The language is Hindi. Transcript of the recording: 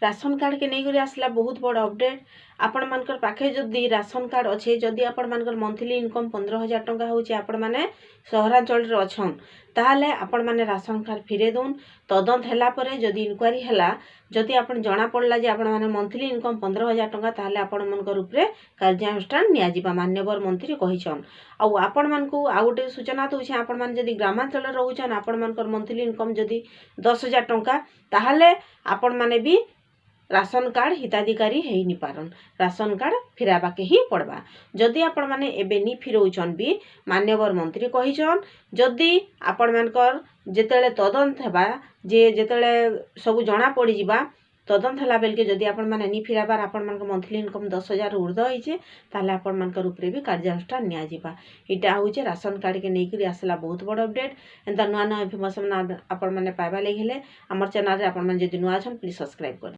राशन कार्ड के नहीं आसला बहुत बड़ अपडेट। आपण मानकर पाखे जदि राशन कार्ड अच्छे जदि आपण मानकर मंथली इनकम 15,000 टंका होचे आपण माने सहरांचल रे अछन ताहाले आपण माने राशन कार्ड फिरे दोन तदंत हैला परे जदि इनक्वारी हैला जदि आपण जना पड़ला जे आपण माने मंथली इनकम 15,000 टंका ताहाले आपण मानकर ऊपरे कार्यानुष्ठान निया जिबा मान्यवर मंत्री कहिछन। आ आपण मानकू आ गोटे सूचना दउछे आपण माने जदि ग्रामांचल रहउछन आपण मानकर मंथली इनकम जदि 10,000 टंका ताहाले आपण माने भी राशन कार्ड हिताधिकारी है नि पारन राशन कार्ड फिराबा के ही पड़वा। जदि आपण माने एबे नि फिरौछन भी मान्यवर मंत्री कहिछन जदि आपण मानकर जेतेले तदंत हेबा जे जेतेले सब जना पड़ी जिबा तदंत हला बेल के जदि आपण माने नि फिराबार आपण मानकर मंथली इनकम 10,000 ऊर्ध्व होइछे ताले आपण मानकर ऊपरे भी कार्यानुष्ठान निया जिबा। इटा होचे राशन कार्ड के नेकरी आसला बहुत बड़ अपडेट। एंता नुआ नुआ इन्फॉर्मेशन आपण माने पाइबा लागि हेले हमर चैनल रे आपण माने जदि नुआ छन प्लीज सब्सक्राइब कर।